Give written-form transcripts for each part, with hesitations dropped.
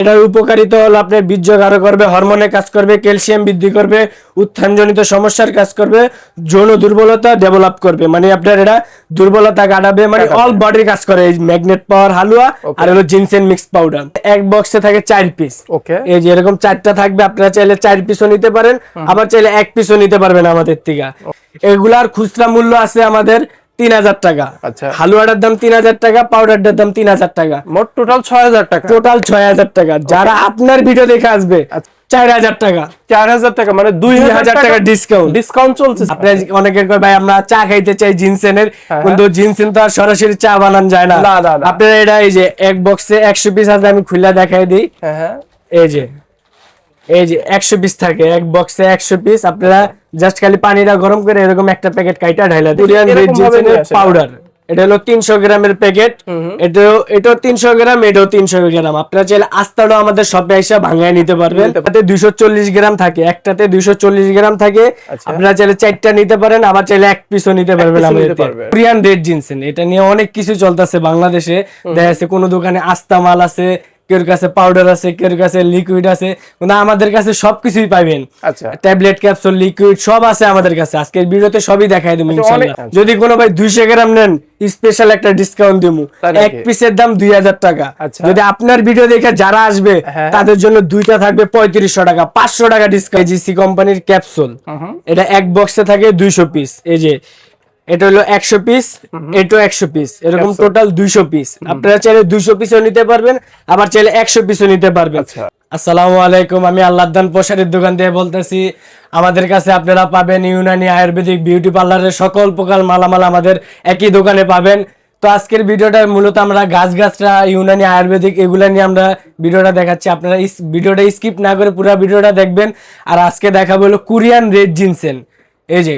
এটার উপকারিতা হলো আপনার বীর্য গাঢ় করবে, হরমোনে কাজ করবে, ক্যালসিয়াম বৃদ্ধি করবে, উত্থানজনিত সমস্যার কাজ করবে, যৌন দুর্বলতা ডেভেলপ করবে, মানে আপনার এটা দুর্বলতা কাটাবে, মানে অল বডির কাজ করে। এই ম্যাগনেট পাওয়ার হালুয়া আর হলো জিনসেন মিক্স পাউডার। এক বক্সে থাকে 4 পিস। ওকে, এই যে এরকম 4টা থাকবে, আপনারা চাইলে 4 পিসও নিতে পারেন, আবার চাইলে 1 পিসও নিতে পারবেন আমাদের থেকে। এগুলার খুচরা মূল্য আছে আমাদের 3000 টাকা। আচ্ছা, হালুয়াটার দাম 3000 টাকা, পাউডারটার দাম 3000 টাকা, মোট টোটাল 6000 টাকা। টোটাল 6000 টাকা। যারা আপনার ভিডিও দেখে আসবে 4000 টাকা, 4000 টাকা, মানে 2000 টাকা ডিসকাউন্ট চলছে। আপনি অনেকের কয় ভাই আমরা চা খাইতে চাই জিনসেনের, কিন্তু জিনসেন তো আর সরাসরি চা বানান যায় না। আপনারা এটা এই যে এক বক্সে 100 পিস আছে, আমি খুলে দেখাই দিই। হ্যাঁ, এই যে 100 পিস থাকে, এক বক্সে 100 পিস। আপনারা জাস্ট খালি পানিটা গরম করে এরকম একটা প্যাকেট কাইটা ঢাইলা দিন। কোরিয়ান রেড জিনসেনের পাউডার, এটা হলো 300 গ্রামের প্যাকেট। এটাও 300 গ্রাম, এটাও 300 গ্রাম। আপনারা চাইলে আস্তাটাও আমাদের শপে এসে ভাঙায় নিতে পারবেন। এটাতে 240 গ্রাম থাকে, একটাতে 240 গ্রাম থাকে। আপনারা চাইলে 4টা নিতে পারেন, আবার চাইলে 1 পিসও নিতে পারবেন আমাদের। কোরিয়ান রেড জিনসেন, এটা নিয়ে অনেক কিছু চলতেছে বাংলাদেশে। দেখা যাচ্ছে কোনো দোকানে আস্তা মাল আছে, কেউ কাছে পাউডার আছে, কেউ কাছে লিকুইড আছে, কিন্তু আমাদের কাছে সবকিছুই পাবেন। আচ্ছা, ট্যাবলেট, ক্যাপসুল, লিকুইড সব আছে আমাদের কাছে। আজকের ভিডিওতে সবই দেখাই দেবো ইনশাআল্লাহ। যদি কোনো ভাই 200 গ্রাম নেন, স্পেশাল একটা ডিসকাউন্ট দেবো। এক পিসের দাম 2000 টাকা। যদি আপনার ভিডিও দেখে যারা আসবে তাদের জন্য দুইটা থাকবে 3500 টাকা, 500 টাকা ডিসকাউন্ট। জিসি কোম্পানির ক্যাপসুল, এটা এক বক্সে থাকে 200 পিস। এই যে এটা হলো 100 পিস, এটাও 100 পিস, এরকম টোটাল 200 পিস। আপনারা চাইলে 200 পিসও নিতে পারবেন, আবার চাইলে 100 পিসও নিতে পারবেন। আসসালামু আলাইকুম, আমি আল্লাহদান পোশাকের দোকান থেকে বলতেছি। আমাদের কাছে আপনারা পাবেন ইউনানি আয়ুর্বেদিক বিউটি পার্লারের সকল প্রকার মালামাল আমাদের একই দোকানে পাবেন। তো আজকের ভিডিওটা মূলত আমরা গাছরা ইউনানি আয়ুর্বেদিক এগুলা নিয়ে আমরা ভিডিওটা দেখাচ্ছি। আপনারা ভিডিওটা স্কিপ না করে পুরো ভিডিওটা দেখবেন। আর আজকে দেখাবো হলো কোরিয়ান রেড জিনসেন। এই যে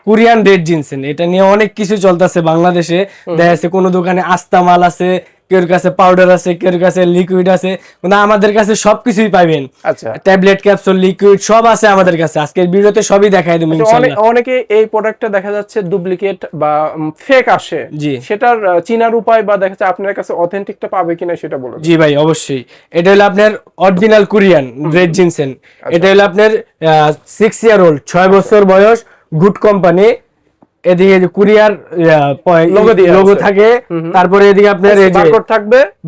কোরিয়ান রেড জিনসেন, এটা নিয়ে অনেক কিছু চলতেছে বাংলাদেশে। দেখা যাচ্ছে কোনো দোকানে আস্তা মাল আছে, কেউ কাছে পাউডার আছে, কেউ কাছে লিকুইড আছে, কিন্তু আমাদের কাছে সবকিছুই পাবেন। আচ্ছা, ট্যাবলেট, ক্যাপসুল, লিকুইড সব আছে আমাদের কাছে। আজকের ভিডিওতে সবই দেখাই দেব ইনশাআল্লাহ। অনেকে এই প্রোডাক্টটা দেখা যাচ্ছে ডুপ্লিকেট বা ফেক আসে, জি, সেটার চিনার উপায় বা দেখা যাচ্ছে আপনার কাছে অথেন্টিকটা পাবে কিনা সেটা বলুন। জি ভাই, অবশ্যই। এটা হলো আপনার অরিজিনাল কোরিয়ান রেড জিনসেন। এটা হলো আপনার 6 ইয়ার ওল্ড, 6 বছর বয়স, গুড কোম্পানি। এদিকে কুরিয়ার লোগো থাকে, তারপরে এদিকে আপনার এই যে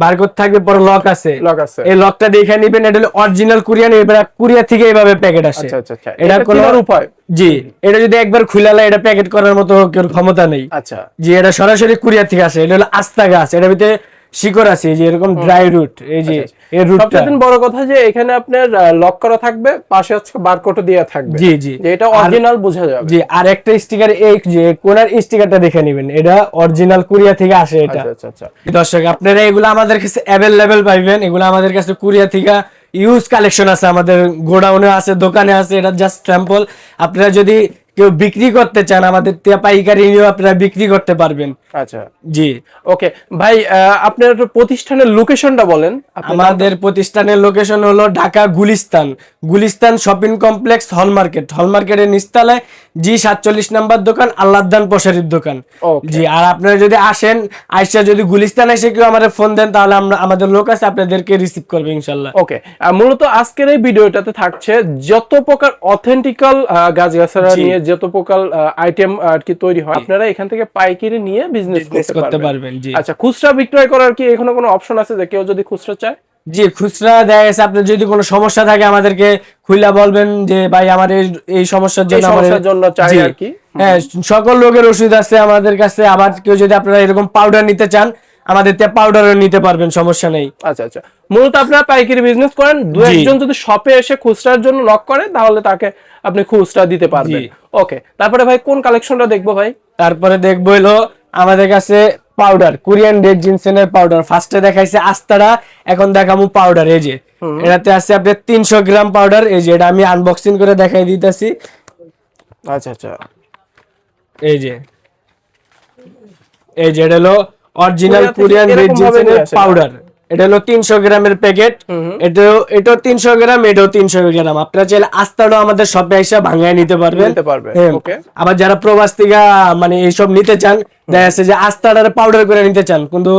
বারকোড থাকবে, পরে লক আছে। এই লকটা দেখে নেবেন। এটা হলো অরিজিনাল কোরিয়ান, এবার কুরিয়া থেকে এইভাবে প্যাকেট আসে। এটা কোনো উপায়, জি, এটা যদি একবার খুলালে এটা প্যাকেট করার মতো কেউ ক্ষমতা নেই। আচ্ছা, জি, এটা সরাসরি কুরিয়া থেকে আসে। এটা হলো আস্তা গাছ, এটার ভিতরে শিকড় আছে, যে এরকম ড্রাই রুট। এই যে এই রুটটা, সবচেয়ে বড় কথা যে এখানে আপনার লক করা থাকবে, পাশে হচ্ছে বারকোড দেয়া থাকবে। জি জি, যে এটা অরিজিনাল বোঝা যাবে। জি, আর একটা স্টিকার, এই যে কোনার স্টিকারটা দেখে নেবেন, এটা অরিজিনাল কোরিয়া থেকে আসে। এটা আচ্ছা আচ্ছা, দর্শক আপনারা এগুলো আমাদের কাছে अवेलेबल পাবেন। এগুলো আমাদের কাছে কুরিয়া থেকে ইউজ কালেকশন আছে, আমাদের গোডাউনে আছে, দোকানে আছে। এটা জাস্ট স্যাম্পল। আপনারা যদি কেউ বিক্রি করতে চান, আমাদের থেকে পাইকারি নিয়েও আপনারা বিক্রি করতে পারবেন। আচ্ছা, জি, ওকে ভাই, আপনার প্রতিষ্ঠানের লোকেশনটা বলেন। আমাদের প্রতিষ্ঠানের লোকেশন হলো ঢাকা গুলিস্তান শপিং কমপ্লেক্স, হল মার্কেটের নিচতলায় G47 নাম্বার দোকান, আল্লাহদান পোশারির দোকান। জি, আর আপনারা যদি আসেন, আইসা যদি গুলিস্তান এসে কেউ আমাদের ফোন দেন, তাহলে আমরা আমাদের লোক আছে, আপনাদেরকে রিসিভ করবে ইনশাআল্লাহ। ওকে, মূলত আজকের এই ভিডিওটাতে থাকছে যত প্রকার অথেন্টিক্যাল গাছগাছরা নিয়ে যত প্রকার আইটেম আর কি তৈরি হয়, আপনারা এখান থেকে পাইকারি নিয়ে বিজনেস করতে পারবেন। জি, আচ্ছা, খুচরা বিক্রয় করার কি এখনো কোনো অপশন আছে যে কেউ যদি খুচরা চায়? জি, খুচরা দেখা গেছে আপনার যদি কোনো সমস্যা থাকে আমাদেরকে খুইলা বলবেন যে ভাই আমার এই সমস্যার জন্য চাই আর কি। হ্যাঁ, সকল রোগের ওষুধ আছে আমাদের কাছে। আবার কেউ যদি আপনারা এরকম পাউডার নিতে চান, আমাদের থেকে পাউডারও নিতে পারবেন, সমস্যা নেই। আচ্ছা আচ্ছা, মূলত আপনারা পাইকারি বিজনেস করেন। দু একজন যদি শপে এসে খুচরার জন্য নক করে, তাহলে তাকে আপনি খুচরা দিতে পারবেন। ওকে, তারপরে ভাই কোন কালেকশনটা দেখবো ভাই? তারপরে দেখবো হলো আমাদের কাছে পাউডার, কোরিয়ান রেড জিনসেনের পাউডার। ফার্স্টে দেখাইছে আস্তারা, এখন দেখাবো পাউডার। এই যে এটাতে আছে আপনার 300 গ্রাম পাউডার। এই যে এটা আমি আনবক্সিং করে দেখাই দিতেছি। আচ্ছা আচ্ছা, এই যে এটা হলো অরিজিনাল কোরিয়ান রেড জিনসেনের পাউডার। এটা হলো 300 গ্রামের প্যাকেট। এটাও 300 গ্রাম, এটাও 300 গ্রাম। আপনারা চাইলে আস্তাটাও আমাদের শপে এসে ভাঙায় নিতে পারবেন। ওকে। আবার যারা প্রবাস থেকে মানে এইসব নিতে চান, দেখা যাচ্ছে যে আস্তাটারে পাউডার করে নিতে চান, কিন্তু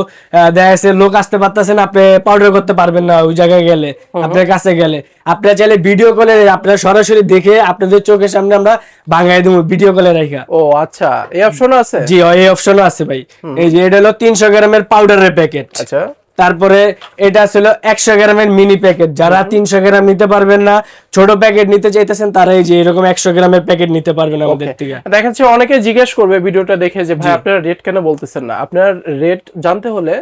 দেখা যাচ্ছে লোক আসতে পারতেছে না, আপনি পাউডার করতে পারবেন না ওই জায়গায় গেলে, আপনার কাছে গেলে। আপনারা চাইলে ভিডিও কলে আপনারা সরাসরি দেখে আপনাদের চোখের সামনে আমরা ভাঙায় দেবো ভিডিও কলে রাখা। ও আচ্ছা, এই অপশনও আছে? জি, এই অপশনও আছে ভাই। এই যে এটা হলো 300 গ্রামের পাউডারের প্যাকেট। আচ্ছা। তারপরে এটা ছিল 100 গ্রামের মিনি প্যাকেট। যারা 300 গ্রাম নিতে পারবেন না, ছোট প্যাকেট নিতে চাইতেছেন, তারা এই যে এরকম 100 গ্রামের প্যাকেট নিতে পারবেন আমাদের থেকে। দেখা যাচ্ছে অনেকে জিজ্ঞেস করবে ভিডিওটা দেখে যে ভাই আপনারা রেট কেন বলতেছেন না। আপনার রেট জানতে হলে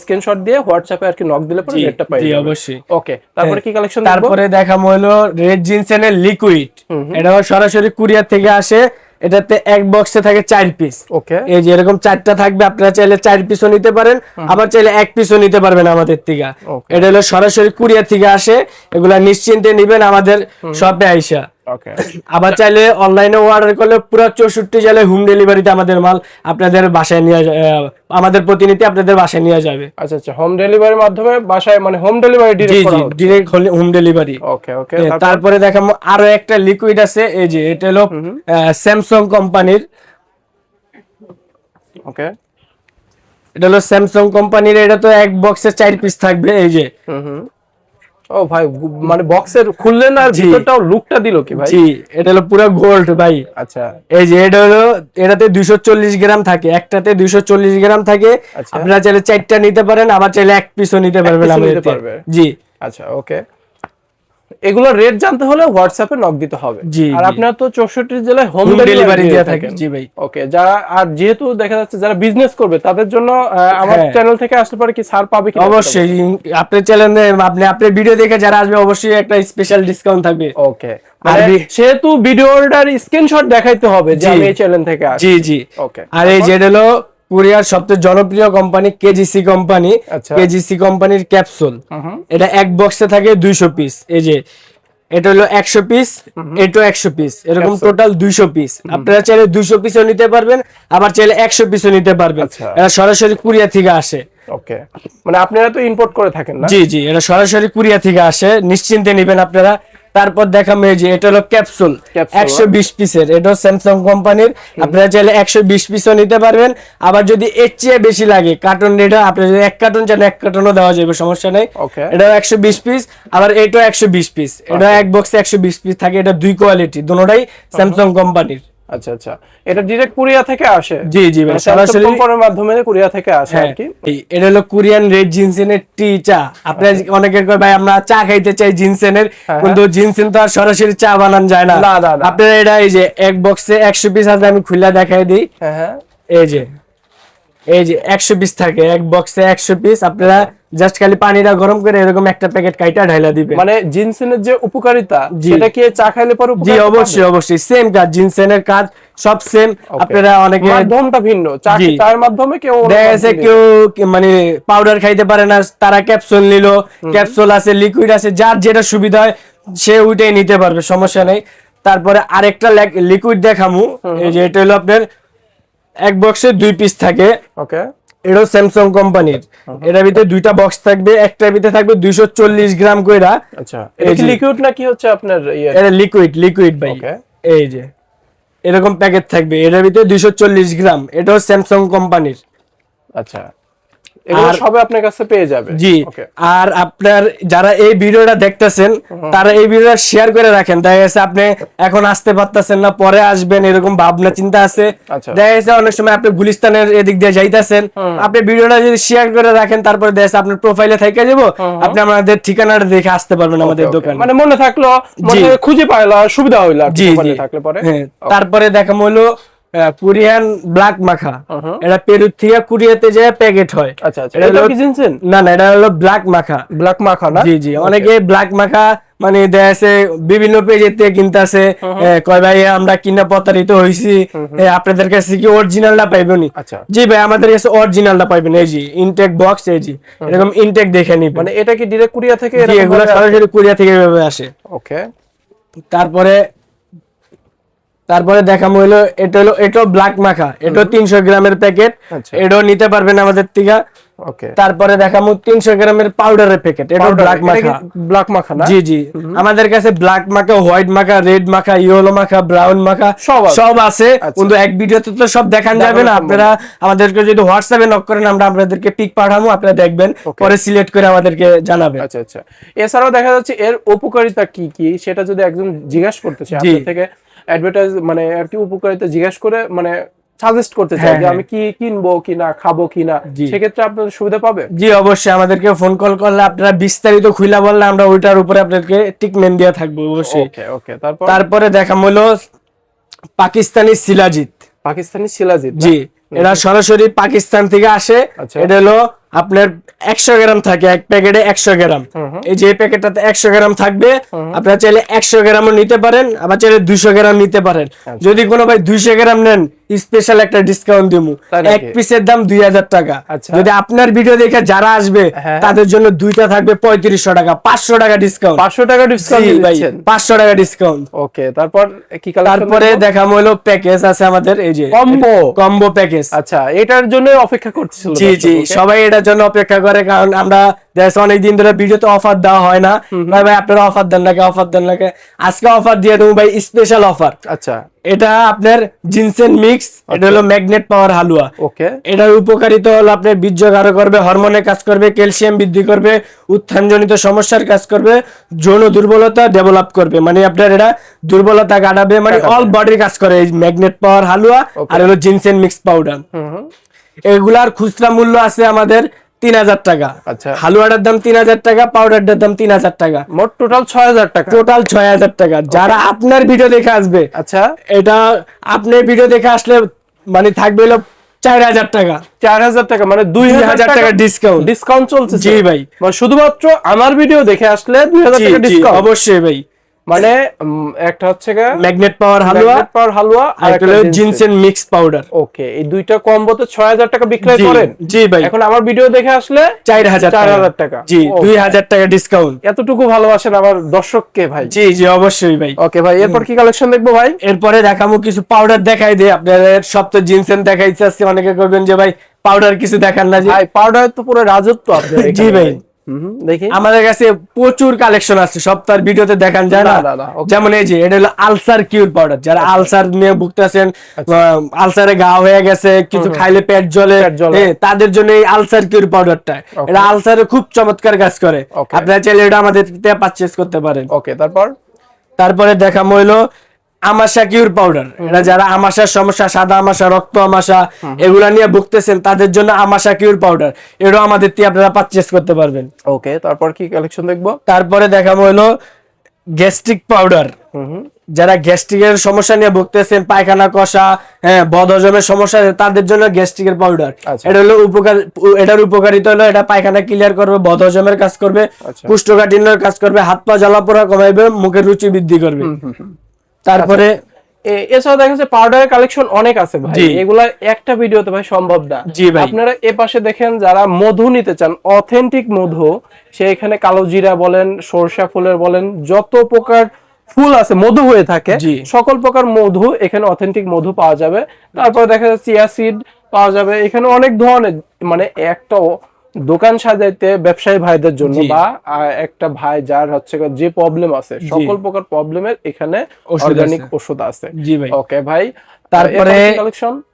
স্ক্রিনশট দিয়ে হোয়াটসঅ্যাপে আর কি নক দিলে পরে রেটটা পাই যাবেন। অবশ্যই। ওকে, তারপরে কি কালেকশন দেখব? তারপরে দেখাবো হলো রেড জিনসেনের লিকুইড। এটা সরাসরি কুরিয়ার থেকে আসে। এটাতে এক বক্সে থাকে 4 পিস। ওকে। এই যে এরকম 4টা থাকবে, আপনারা চাইলে 4 পিসও নিতে পারেন, আবার চাইলে 1 পিসও নিতে পারবেন আমাদের থেকে। এটা হলো সরাসরি কুরিয়ার থেকে আসে, এগুলা নিশ্চিন্তে নেবেন আমাদের শপে আইসা। ওকে। আবার চাইলে অনলাইনে অর্ডার করলে পুরো 64 জেলায় হোম ডেলিভারিতে আমাদের মাল আপনাদের বাসায় নিয়ে আমাদের প্রতিনিধি আপনাদের বাসায় নিয়ে যাবে। আচ্ছা আচ্ছা, হোম ডেলিভারির মাধ্যমে বাসায়, মানে হোম ডেলিভারি ডিরেক্ট করা হচ্ছে? Direct home delivery. Okay okay. তারপরে দেখাবো আরো একটা লিকুইড আছে। এই যে এটা হলো স্যামসাং কোম্পানির। ওকে। এটা হলো স্যামসাং কোম্পানির। এটা তো এক বক্সে 4 পিস থাকবে। এই যে ও ভাই, মানে বক্সের খুললেন আর ভিতরটাও লুকটা দিল কি ভাই? জি, এটা হলো পুরো গোল্ড ভাই। আচ্ছা। এই যে এটা হলো, এটাতে 240 গ্রাম থাকে, একটাতে 240 গ্রাম থাকে। আপনারা চাইলে 4টা নিতে পারেন, আবার চাইলে 1 পিসও নিতে পারবেন আমাদের থেকে। জি আচ্ছা ওকে। এগুলো রেট জানতে হলে হোয়াটসঅ্যাপে নক দিতে হবে। আর আপনারা তো 64 জেলায় হোম ডেলিভারি দিয়ে থাকেন। জি ভাই। ওকে। যারা, আর যেহেতু দেখা যাচ্ছে যারা বিজনেস করবে তাদের জন্য আমার চ্যানেল থেকে আসলে পরে কি ছাড় পাবে কি? অবশ্যই, আপনার চ্যানেলে আপনার ভিডিও দেখে যারা আসবে অবশ্যই একটা স্পেশাল ডিসকাউন্ট থাকবে। ওকে। আর সেহেতু ভিডিওটার স্ক্রিনশট দেখাইতে হবে যে আমি এই চ্যানেল থেকে আসছি। জি জি। ওকে। আর এই যে হলো কোরিয়ার সবচেয়ে জনপ্রিয় কোম্পানি কেজিসি কোম্পানি। কেজিসি কোম্পানির ক্যাপসুল। এটা এক বক্সে থাকে 200 পিস। এই যে এটা হলো 100 পিস, এটাও 100 পিস, এরকম টোটাল 200 পিস। আপনারা চাইলে 200 পিসও নিতে পারবেন, আবার চাইলে 100 পিসও নিতে পারবেন। এটা সরাসরি কুরিয়ার থেকে আসে। ওকে। মানে আপনারা তো ইম্পোর্ট করে থাকেন না? জি জি, এটা সরাসরি কুরিয়ার থেকে আসে, নিশ্চিন্তে নেবেন আপনারা। তারপর দেখাবো এই যে এটা হলো ক্যাপসুল 120 পিসের। এটাও স্যামসাং কোম্পানির। আপনারা চাইলে 120 পিসও নিতে পারবেন, আবার যদি এর চেয়ে বেশি লাগে কার্টন রেট, আপনারা যদি 1 কার্টন চান 1 কার্টনও দেওয়া যাবে, সমস্যা নেই। এটাও 120 পিস, আবার এটাও 120 পিস। এটা এক বক্সে 120 পিস থাকে। এটা দুই কোয়ালিটি, দুটোটাই স্যামসাং কোম্পানির। আচ্ছা আচ্ছা, এটা ডাইরেক্ট কোরিয়া থেকে আসে? জি জি ভাই, সরাসরি কোম্পানির মাধ্যমে কোরিয়া থেকে আসে আর কি। এটা হলো কোরিয়ান রেড জিনসেনের টি চা। আপনারা অনেকের কয় ভাই আমরা চা খাইতে চাই জিনসেনের, কিন্তু জিনসেন তো আর সরাসরি চা বানানো যায় না। আপনারা এটা এই যে এক বক্সে 100 পিস আছে, আমি খুলে দেখাই দিই। এই যে 100 পিস থাকে এক বক্সে 100 পিস। আপনারা জাস্ট খালি পানিটা গরম করে এরকম একটা প্যাকেট কাইটা ঢাইলা দিবেন। মানে জিনসেনের যে উপকারিতা সেটা কি চা খাইলে পরে উপকার? জি অবশ্যই অবশ্যই, সেম কাজ, জিনসেনের কাজ সব সেম। আপনারা অনেকে মাধ্যমটা ভিন্ন, চায়ের মাধ্যমে কেউ দেখেছে কেউ মানে পাউডার খাইতে পারে না, তারা ক্যাপসুল নিল। ক্যাপসুল আছে, লিকুইড আছে, যার যেটা সুবিধা হয় সে ওইটাই নিতে পারবে, সমস্যা নেই। তারপরে আরেকটা লিকুইড দেখামু। এই যে এটা হলো আপনার এক বক্সে 2 পিস থাকে। ওকে। এটাও স্যামসাং কোম্পানির। এটার ভিতরে 2টা বক্স থাকবে, একটার ভিতরে থাকবে 240 গ্রাম কইরা। আচ্ছা, এটা কি লিকুইড না কি হচ্ছে আপনার? এটা লিকুইড ভাই। এই যে এরকম প্যাকেট থাকবে, এটার ভিতরে 240 গ্রাম। এটাও স্যামসাং কোম্পানির। আচ্ছা, এগুলো সবে আপনার কাছে পেয়ে যাবে। জি। আর আপনার যারা এই ভিডিওটা দেখতেছেন তারা এই ভিডিওটা শেয়ার করে রাখেন। দেখা গেছে আপনি এখন আসতে পারতেছেন না, পরে আসবেন, এরকম ভাবনা চিন্তা আছে। দেখা গেছে অনেক সময় আপনি গুলিস্তানের এদিক দিয়ে যাইতেছেন, আপনি ভিডিওটা যদি শেয়ার করে রাখেন, তারপরে দেখা যাচ্ছে আপনার প্রোফাইলে থেকে যাব, আপনি আমাদের ঠিকানাটা দেখে আসতে পারবেন আমাদের দোকানে। মানে মনে থাকলো, মনে খুঁজে পাইলো, সুবিধা হইলো দোকানে থাকলে পরে। তারপরে দেখা হলো কোরিয়ান ব্ল্যাক মাখা। এটা পেরু থেকে কোরিয়াতে যায় প্যাকেট হয়। আচ্ছা আচ্ছা, এটা কি জিনসেন? না না, এটা হলো ব্ল্যাক মাখা। ব্ল্যাক মাখা না? জি জি, অনেকে ব্ল্যাক মাখা মানে দেশে বিভিন্ন পেজেতে কিনতাছে, কয় ভাই আমরা কিনা প্রতারিত হইছি, আপনাদের কাছে কি অরিজিনালটা পাইবেন? জি ভাই, আমাদের কাছে অরিজিনালটা পাইবেন। এই জি ইনটেক বক্স, এই জি এরকম ইনটেক দেখে নিবেন। মানে এটা কি ডাইরেক্ট কোরিয়া থেকে? এগুলো সরাসরি কোরিয়া থেকে এভাবে আসে। ওকে। তারপরে তারপরে দেখাবো হলো এটা ব্ল্যাক মাখা, এটা 300 গ্রামের প্যাকেট, এটাও নিতে পারবেন আমাদের থেকে। ওকে, তারপরে দেখাবো 300 গ্রামের পাউডারের প্যাকেট, এটা ব্ল্যাক মাখা না? জি জি, আমাদের কাছে ব্ল্যাক মাখা, হোয়াইট মাখা, রেড মাখা, ইয়েলো মাখা, ব্রাউন মাখা সব আছে, কিন্তু এক ভিডিওতে তো সব দেখান যাবে না। আপনারা আমাদেরকে যদি হোয়াটসঅ্যাপে নক করেন, আমরা আপনাদেরকে পিক পাঠাবো, আপনারা দেখবেন, পরে সিলেক্ট করে আমাদেরকে জানাবেন। আচ্ছা আচ্ছা, এছাড়াও দেখা যাচ্ছে এর উপকারিতা কি কি সেটা যদি একজন জিজ্ঞাসা করতে চায় আপনার থেকে, অ্যাডভার্টাইজ মানে আর কি উপকারিতা জিজ্ঞাসা করে মানে সাজেস্ট করতে চাই যে আমি কি কিনবো কিনা, খাবো কিনা, সেক্ষেত্রে আপনাদের সুবিধা পাবে? জি অবশ্যই, আমাদেরকে ফোন কল করলে আপনারা বিস্তারিত খুলে বললে আমরা ওইটার উপরে আপনাদেরকে ট্রিটমেন্ট দেয়া থাকবো অবশ্যই। ওকে ওকে, তারপরে দেখাম হলো পাকিস্তানি শিলাজিৎ। পাকিস্তানি শিলাজিৎ, জি, এটা সরাসরি পাকিস্তান থেকে আসে। এটা হলো আপনার 100 গ্রাম থাকে এক প্যাকেটে, 100 গ্রাম। এই যে প্যাকেটটাতে 100 গ্রাম থাকবে, আপনারা চাইলে 100 গ্রামও নিতে পারেন, আবার চাইলে 200 গ্রাম নিতে পারেন। যদি কোনো ভাই 200 গ্রাম নেন, স্পেশাল একটা ডিসকাউন্ট দিমু, এক পিসের দাম 2000 টাকা। যদি আপনার ভিডিও দেখে যারা আসবে তাদের জন্য দুইটা থাকবে 3500 টাকা, 500 টাকা ডিসকাউন্ট। 500 টাকা ডিসকাউন্ট দিচ্ছেন? 500 টাকা ডিসকাউন্ট। ওকে, তারপর কি কালেকশন? তারপরে দেখাবো হলো প্যাকেজ আছে আমাদের, এই যে কম্বো প্যাকেজ। আচ্ছা, এটার জন্য অপেক্ষা করতেছিল? জি জি, সবাই এটার জন্য অপেক্ষা করে, কারণ আমরা অনেকদিন ধরে ভিডিওতে অফার দেওয়া হয় না। ভাই আপনারা অফার দেন নাকি, অফার দেন নাকি, আজকে অফার দিয়ে দেবো ভাই, স্পেশাল অফার। আচ্ছা, এটা আপনার জিনসেন মিক্স, এটা হলো ম্যাগনেট পাওয়ার হালুয়া। ওকে, এটার উপকারিতা হলো আপনার বীর্য গাঢ় করবে, হরমোনে কাজ করবে, ক্যালসিয়াম বৃদ্ধি করবে, উত্থানজনিত সমস্যার কাজ করবে, যৌন দুর্বলতা ডেভেলপ করবে, মানে আপনার এটা দুর্বলতা কাটাবে, মানে অল বডির কাজ করে এই ম্যাগনেট পাওয়ার হালুয়া। আর হলো জিনসেন মিক্স পাউডার। এগুলার খুচরা মূল্য আছে আমাদের 3000 টাকা। আচ্ছা, হালুয়াটার দাম 3000 টাকা, পাউডারটার দাম 3000 টাকা, মোট টোটাল 6000 টাকা। টোটাল 6000 টাকা। যারা আপনার ভিডিও দেখে আসবে, আচ্ছা, এটা আপনি ভিডিও দেখে আসলে মানে থাকবে হলো 4000 টাকা। 4000 টাকা মানে 2000 টাকা ডিসকাউন্ট চলছে? জি ভাই, মানে শুধুমাত্র আমার ভিডিও দেখে আসলে 2000 টাকা ডিসকাউন্ট? অবশ্যই ভাই। মানে একটা হচ্ছে ম্যাগনেট পাওয়ার হালুয়া, আর একটা হলো জিনসেন মিক্স পাউডার। ওকে, এই দুইটা কম্বোতে 6000 টাকা বিক্রি করেন? জি ভাই। এখন আমার ভিডিও দেখে আসলে 4000 টাকা। জি, 2000 টাকা ডিসকাউন্ট। এতটুকু ভালোবাসেন আমার দর্শককে ভাই। জি জি, অবশ্যই ভাই। ওকে ভাই, এরপর কি কালেকশন দেখবো ভাই? এরপরে দেখাবো কিছু পাউডার দেখাই দিই আপনাদের। সব তো জিনসেন দেখাইতে আসছে, অনেকে করবেন যে ভাই পাউডার কিছু দেখান না। ভাই পাউডার তো পুরো রাজত্ব আপনাদের। জি ভাই, দেখি আমাদের কাছে প্রচুর কালেকশন আছে, সব তার ভিডিওতে দেখান যায় না। যেমন এই যে এটা হলো আলসার কিউর পাউডার, যারা আলসার নিয়ে ভুগতেছেন, আলসারে ঘা হয়ে গেছে, কিছু খাইলে পেট জ্বলে, তাদের জন্য এই আলসার কিউর পাউডারটা, এটা আলসারে খুব চমৎকার কাজ করে। আপনারা চাইলে এটা আমাদের থেকে পারচেজ করতে পারেন। ওকে, তারপরে দেখাবো হলো আমাশা কিউর পাউডার। এটা যারা আমাশার সমস্যা, সাদা আমাশা, রক্ত আমাশা, এগুলা নিয়ে ভুগতেছেন, তাদের জন্য আমাশা কিউর পাউডার, এটাও আমাদের থেকে আপনারা পারচেজ করতে পারবেন। ওকে, তারপর কি কালেকশন দেখবো? তারপরে দেখাবো হলো গ্যাস্ট্রিক পাউডার। যারা গ্যাস্ট্রিকের সমস্যা নিয়ে ভুগতেছেন, পায়খানা কষা, বদহজমের সমস্যা, তাদের জন্য গ্যাস্ট্রিকের পাউডার। এটা হলো এটার উপকারিতা হলো এটা পায়খানা ক্লিয়ার করবে, বদহজমের কাজ করবে, কোষ্ঠকাঠিন্যের কাজ করবে, হাত পা জ্বালা পোড়া কমাইবে, মুখের রুচি বৃদ্ধি করবে। তারপরে এছাড়া দেখা যাচ্ছে পাউডারের কালেকশন অনেক আছে ভাই, এগুলা একটা ভিডিওতে ভাই সম্ভব না। আপনারা এ পাশে দেখেন, যারা মধু নিতে চান, অথেন্টিক মধু, সে এখানে কালো জিরা বলেন, সরষা ফুলের বলেন, যত প্রকার ফুল আছে মধু হয়ে থাকে, সকল প্রকার মধু এখানে অথেন্টিক মধু পাওয়া যাবে। তারপর দেখা যাচ্ছে চিয়া সিড পাওয়া যাবে এখানে, অনেক ধরনের, মানে একটা দোকান সাজাইতে ব্যবসায়ী ভাইদের জন্য, বা একটা ভাই যার হচ্ছে যে প্রবলেম আছে, সকল প্রকার প্রবলেমের এখানে অর্গানিক ওষুধ আছে। ওকে ভাই, তারপরে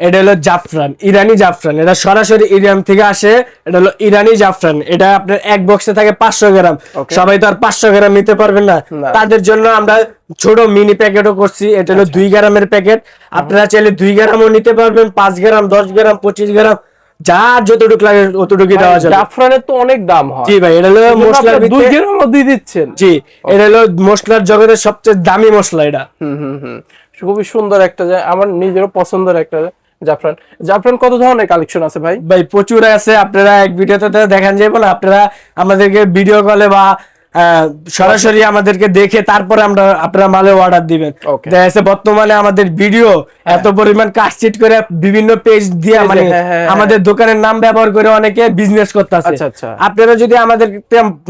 এটা হলো জাফরান, ইরানি জাফরান, এটা সরাসরি ইরান থেকে আসে। এটা হলো ইরানি জাফরান, এটা আপনার এক বক্সে থাকে 500 গ্রাম। সবাই তো আর 500 গ্রাম নিতে পারবেন না, তাদের জন্য আমরা ছোট মিনি প্যাকেটও করছি। এটা হলো 2 গ্রামের প্যাকেট, আপনারা চাইলে 2 গ্রামও নিতে পারবেন, 5 গ্রাম, 10 গ্রাম, 25 গ্রাম, যার যতটুকু লাগে ততটুকু দেওয়া যাবে। জাফরানের তো অনেক দাম হয়। জি ভাই, এটা হলো মশলার 2 গ্রামও দিয়ে দিচ্ছেন? জি, এটা হলো মশলার জগতের সবচেয়ে দামি মশলা। এটা খুবই সুন্দর একটা, আমার নিজেরও পছন্দের একটা জাফরান। কত ধরনের কালেকশন আছে ভাই? ভাই প্রচুর আছে, আপনারা এক ভিডিওতে দেখান যাবে না, আপনারা আমাদেরকে ভিডিও কলে বা সরাসরি আমাদেরকে দেখে তারপরে আপনারা মালে অর্ডার দিবেন। দেখা যাচ্ছে বর্তমানে আমাদের ভিডিও এত পরিমাণ কাটছিট করে বিভিন্ন পেজ দিয়ে মানে আমাদের দোকানের নাম ব্যবহার করে অনেকে বিজনেস করতেছে। আপনারা যদি আমাদের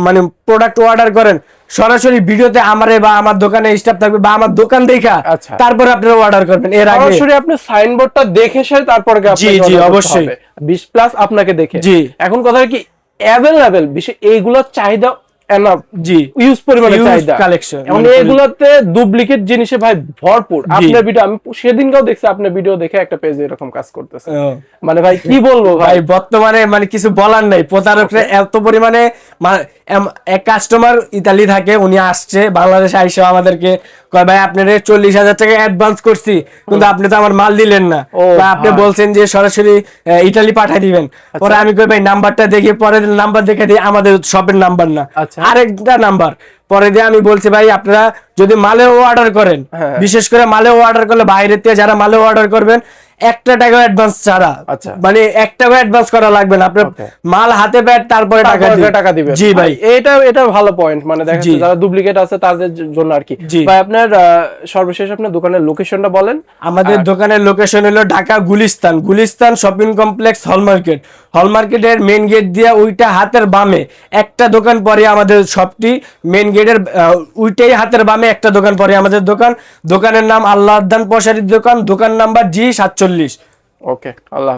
মানে প্রোডাক্ট অর্ডার করেন সরাসরি ভিডিওতে আমারে বা আমার দোকানে স্টাফ থাকবে বা আমার দোকান দেখা তারপরে আপনারা অর্ডার করবেন। এর আগে সরাসরি আপনি সাইনবোর্ডটা দেখে তারপরে জি অবশ্যই 20 প্লাস আপনাকে দেখে। এখন কথা কি অ্যাভেলেবল বিশেষ এইগুলোর চাহিদা এনাফ, জি ইউজ পরিমাণে চাহিদা কালেকশন, এবং এগুলাতে ডুপ্লিকেট জিনিসে ভাই ভরপুর। আপনার ভিডিও আমি সেদিনকাও দেখছি, আপনার ভিডিও দেখে একটা পেজে এরকম কাজ করতেছে, মানে ভাই কি বলবো ভাই বর্তমানে মানে কিছু বলার নাই। প্রতারকরা এত পরিমাণে, এক কাস্টমার ইতালি থাকে, উনি আসছে বাংলাদেশে আইসা আমাদেরকে কয় ভাই আপনারে 40,000 টাকা অ্যাডভান্স করছি কিন্তু আপনি তো আমার মাল দিলেন না, বা আপনি বলছেন যে সরাসরি ইতালি পাঠিয়ে দিবেন। পরে আমি কই ভাই নাম্বারটা দেখে, পরে নাম্বার দেখে দিই আমাদের শপের নাম্বার না, আরেকটা নাম্বার। পরে দিয়ে আমি বলছি ভাই আপনারা যদি মালেও অর্ডার করেন, বিশেষ করে মালেও অর্ডার করলে বাইরের থেকে যারা মালেও অর্ডার করবেন 1 টাকা অ্যাডভান্স ছাড়া, মানে 1 টাকা অ্যাডভান্স করা লাগবে না, আপনার মাল হাতে পেয়ে তারপরে টাকা দিবেন। জি ভাই এটা ভালো পয়েন্ট, মানে দেখা যাচ্ছে যারা ডুপ্লিকেট আছে তাদের জন্য আর কি। ভাই আপনার সর্বশেষ আপনার দোকানের লোকেশনটা বলেন। আমাদের দোকানের লোকেশন হলো ঢাকা গুলিস্তান শপিং কমপ্লেক্স হল মার্কেটের মেইন গেট দিয়ে ওইটা হাতের বামে একটা দোকান পরে আমাদের শপটি, মেইন গেটের ওইটাই হাতের বামে একটা দোকান পরে আমাদের দোকানের নাম আল্লাহদান প্রসারিত দোকান নাম্বার G47। ওকে, আল্লাহ।